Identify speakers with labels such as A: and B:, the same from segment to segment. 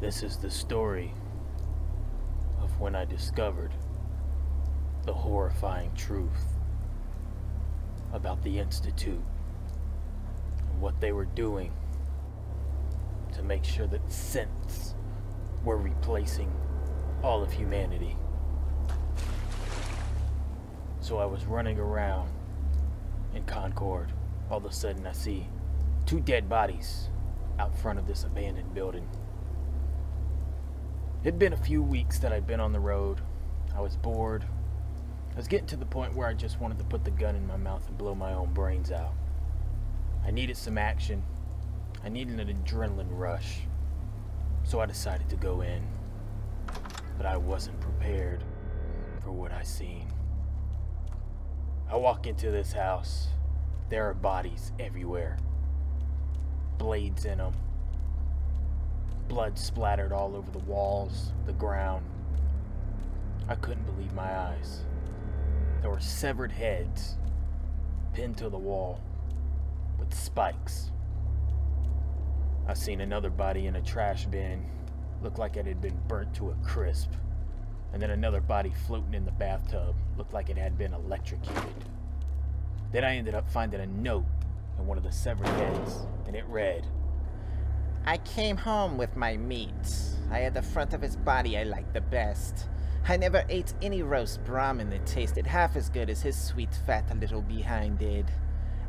A: This is the story of when I discovered the horrifying truth about the Institute and what they were doing to make sure that synths were replacing all of humanity. So I was running around in Concord. All of a sudden I see 2 dead bodies out front of this abandoned building. It'd been a few weeks that I'd been on the road. I was bored. I was getting to the point where I just wanted to put the gun in my mouth and blow my own brains out. I needed some action. I needed an adrenaline rush. So I decided to go in. But I wasn't prepared for what I seen. I walk into this house. There are bodies everywhere. Blades in them. Blood splattered all over the walls, the ground. I couldn't believe my eyes. There were severed heads pinned to the wall with spikes. I seen another body in a trash bin. Looked like it had been burnt to a crisp. And then another body floating in the bathtub. Looked like it had been electrocuted. Then I ended up finding a note in one of the severed heads, and it read,
B: I came home with my meat. I had the front of his body I liked the best. I never ate any roast Brahmin that tasted half as good as his sweet fat little behind did.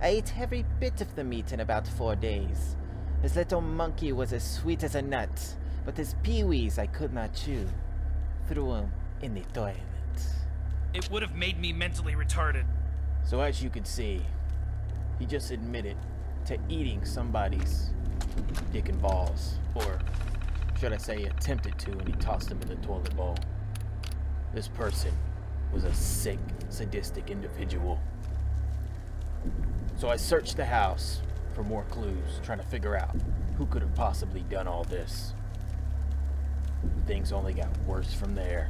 B: I ate every bit of the meat in about 4 days. His little monkey was as sweet as a nut, but his peewees I could not chew. Threw him in the toilet.
C: It would have made me mentally retarded.
A: So as you can see, he just admitted to eating somebody's dick and balls, or should I say attempted to, and he tossed them in the toilet bowl. This person was a sick, sadistic individual. So I searched the house for more clues, trying to figure out who could have possibly done all this. Things only got worse from there.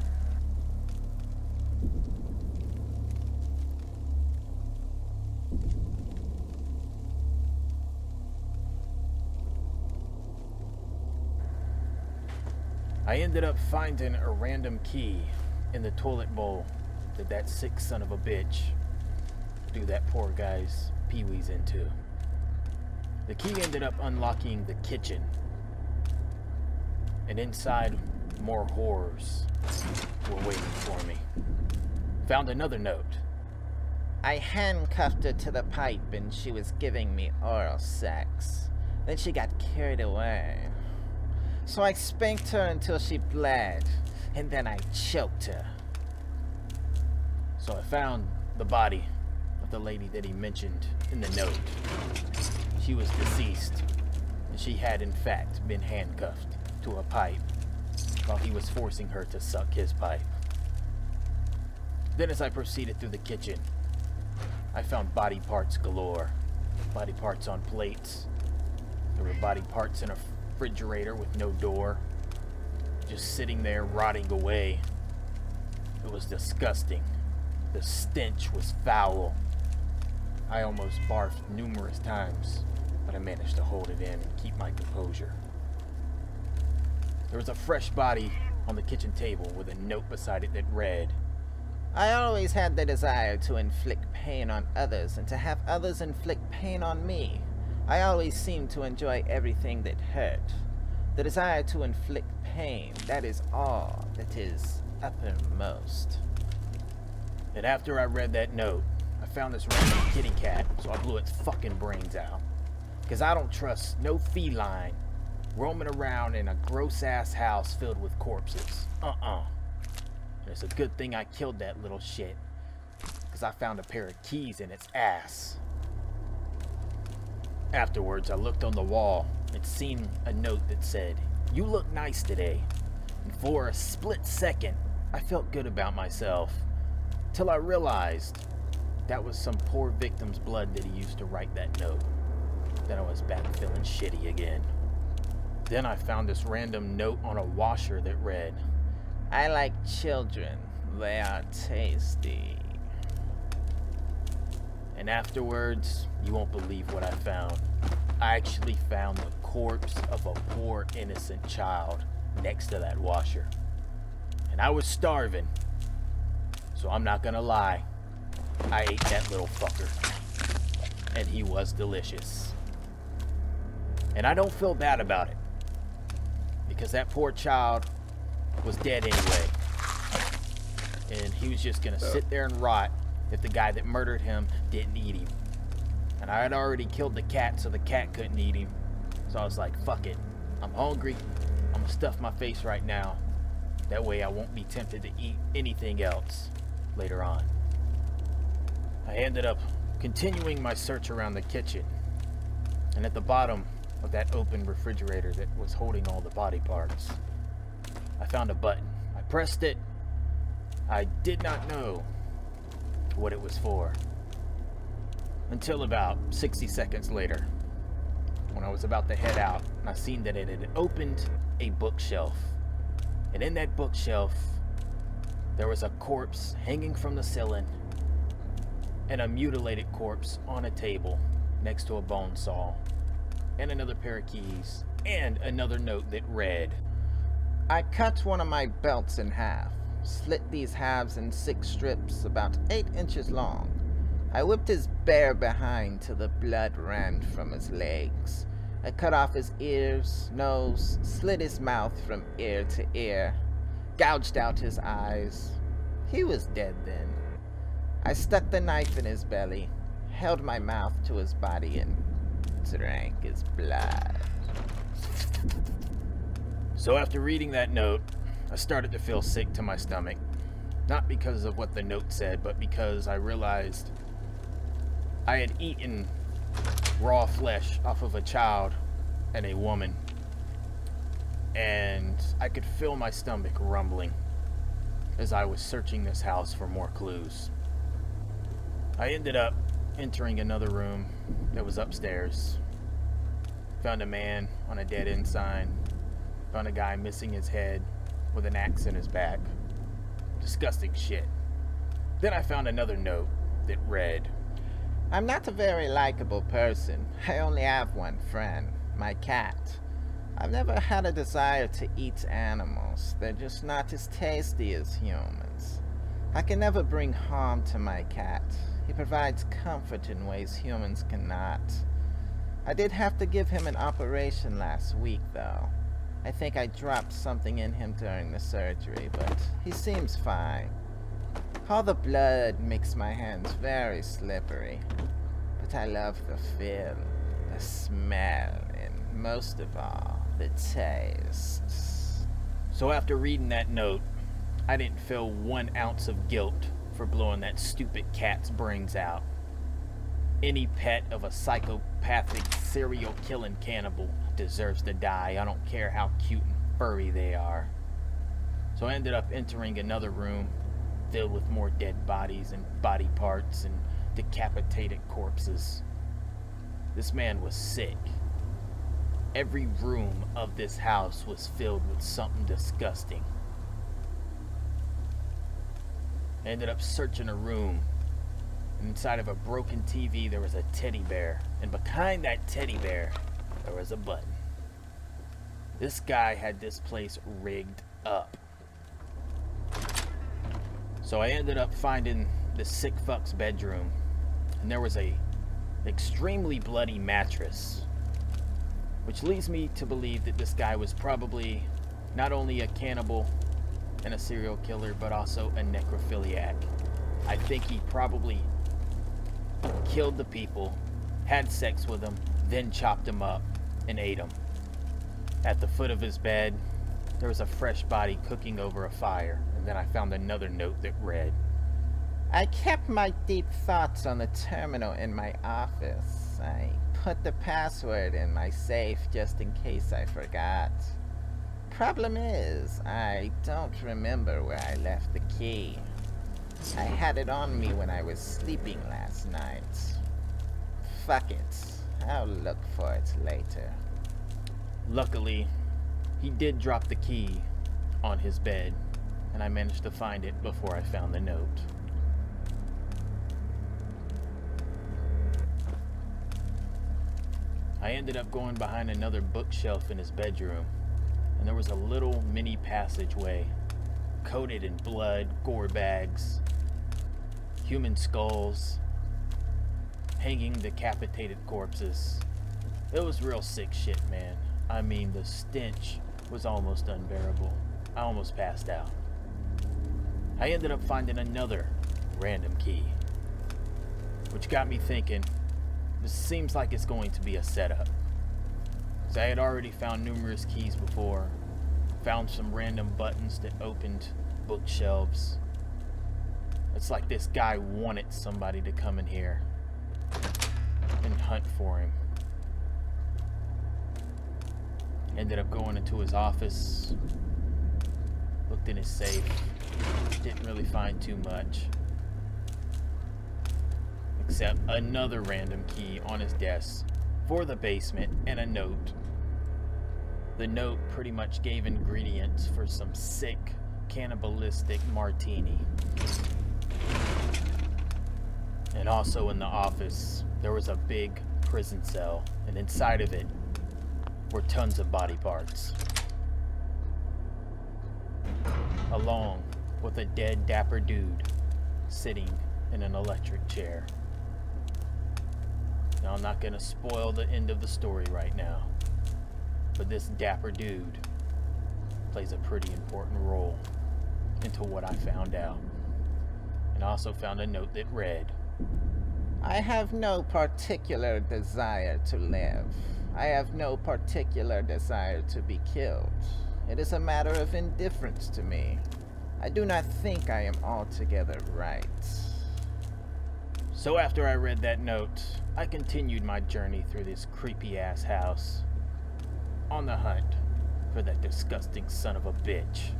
A: I ended up finding a random key in the toilet bowl that sick son of a bitch threw that poor guy's peewees into. The key ended up unlocking the kitchen, and inside more horrors were waiting for me. Found another note.
B: I handcuffed her to the pipe and she was giving me oral sex. Then she got carried away. So I spanked her until she bled, and then I choked her.
A: So I found the body of the lady that he mentioned in the note. She was deceased, and she had in fact been handcuffed to a pipe while he was forcing her to suck his pipe. Then as I proceeded through the kitchen, I found body parts galore. Body parts on plates. There were body parts in a refrigerator with no door, just sitting there rotting away. It was disgusting. The stench was foul. I almost barfed numerous times, but I managed to hold it in and keep my composure. There was a fresh body on the kitchen table with a note beside it that read,
B: I always had the desire to inflict pain on others and to have others inflict pain on me. I always seemed to enjoy everything that hurt. The desire to inflict pain, that is all that is uppermost.
A: And after I read that note, I found this random kitty cat, so I blew its fucking brains out. Because I don't trust no feline roaming around in a gross-ass house filled with corpses. And it's a good thing I killed that little shit, because I found a pair of keys in its ass. Afterwards, I looked on the wall and seen a note that said, "You look nice today." And for a split second, I felt good about myself, till I realized that was some poor victim's blood that he used to write that note. Then I was back feeling shitty again. Then I found this random note on a washer that read,
B: I like children. They are tasty.
A: And afterwards, you won't believe what I found. I actually found the corpse of a poor innocent child next to that washer. And I was starving. So I'm not gonna lie. I ate that little fucker. And he was delicious. And I don't feel bad about it. Because that poor child was dead anyway. And he was just gonna sit there and rot if the guy that murdered him didn't eat him. And I had already killed the cat, so the cat couldn't eat him. So I was like, fuck it. I'm hungry. I'm gonna stuff my face right now. That way I won't be tempted to eat anything else later on. I ended up continuing my search around the kitchen. And at the bottom of that open refrigerator that was holding all the body parts, I found a button. I pressed it. I did not know what it was for until about 60 seconds later, when I was about to head out, and I seen that it had opened a bookshelf. And in that bookshelf, there was a corpse hanging from the ceiling and a mutilated corpse on a table next to a bone saw and another pair of keys and another note that read,
B: I cut one of my belts in half, slit these halves in 6 strips about 8 inches long. I whipped his bare behind till the blood ran from his legs. I cut off his ears, nose, slit his mouth from ear to ear, gouged out his eyes. He was dead then. I stuck the knife in his belly, held my mouth to his body, and drank his blood.
A: So after reading that note, I started to feel sick to my stomach. Not because of what the note said, but because I realized I had eaten raw flesh off of a child and a woman. And I could feel my stomach rumbling as I was searching this house for more clues. I ended up entering another room that was upstairs. Found a man on a dead-end sign. Found a guy missing his head with an axe in his back. Disgusting shit. Then I found another note that read,
B: I'm not a very likable person. I only have one friend, my cat. I've never had a desire to eat animals. They're just not as tasty as humans. I can never bring harm to my cat. He provides comfort in ways humans cannot. I did have to give him an operation last week, though. I think I dropped something in him during the surgery, but he seems fine. All the blood makes my hands very slippery, but I love the feel, the smell, and most of all, the taste.
A: So after reading that note, I didn't feel 1 ounce of guilt for blowing that stupid cat's brains out. Any pet of a psychopathic, serial-killing cannibal deserves to die. I don't care how cute and furry they are. So I ended up entering another room filled with more dead bodies and body parts and decapitated corpses. This man was sick. Every room of this house was filled with something disgusting. I ended up searching a room. And inside of a broken TV there was a teddy bear. And behind that teddy bear there was a button. This guy had this place rigged up. So I ended up finding the sick fuck's bedroom, and there was an extremely bloody mattress, which leads me to believe that this guy was probably not only a cannibal and a serial killer, but also a necrophiliac. I think he probably killed the people, had sex with them, then chopped them up and ate them. At the foot of his bed, there was a fresh body cooking over a fire. And then I found another note that read,
B: I kept my deep thoughts on the terminal in my office. I put the password in my safe just in case I forgot. Problem is, I don't remember where I left the key. I had it on me when I was sleeping last night. Fuck it. I'll look for it later.
A: Luckily, he did drop the key on his bed, and I managed to find it before I found the note. I ended up going behind another bookshelf in his bedroom, and there was a little mini passageway coated in blood, gore bags, human skulls, hanging decapitated corpses. It was real sick shit, man. I mean, the stench was almost unbearable. I almost passed out. I ended up finding another random key, which got me thinking, this seems like it's going to be a setup. So I had already found numerous keys before, found some random buttons that opened bookshelves. It's like this guy wanted somebody to come in here and hunt for him. Ended up going into his office, looked in his safe, didn't really find too much, except another random key on his desk for the basement and a note. The note pretty much gave ingredients for some sick, cannibalistic martini. And also in the office, there was a big prison cell, and inside of it were tons of body parts, along with a dead dapper dude sitting in an electric chair. Now, I'm not gonna spoil the end of the story right now, but this dapper dude plays a pretty important role into what I found out. And I also found a note that read,
B: I have no particular desire to live. I have no particular desire to be killed. It is a matter of indifference to me. I do not think I am altogether right.
A: So after I read that note, I continued my journey through this creepy-ass house, on the hunt for that disgusting son of a bitch,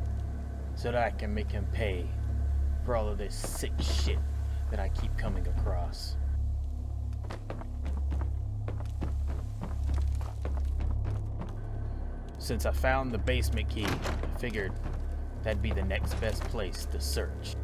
A: so that I can make him pay for all of this sick shit that I keep coming across. Since I found the basement key, I figured that'd be the next best place to search.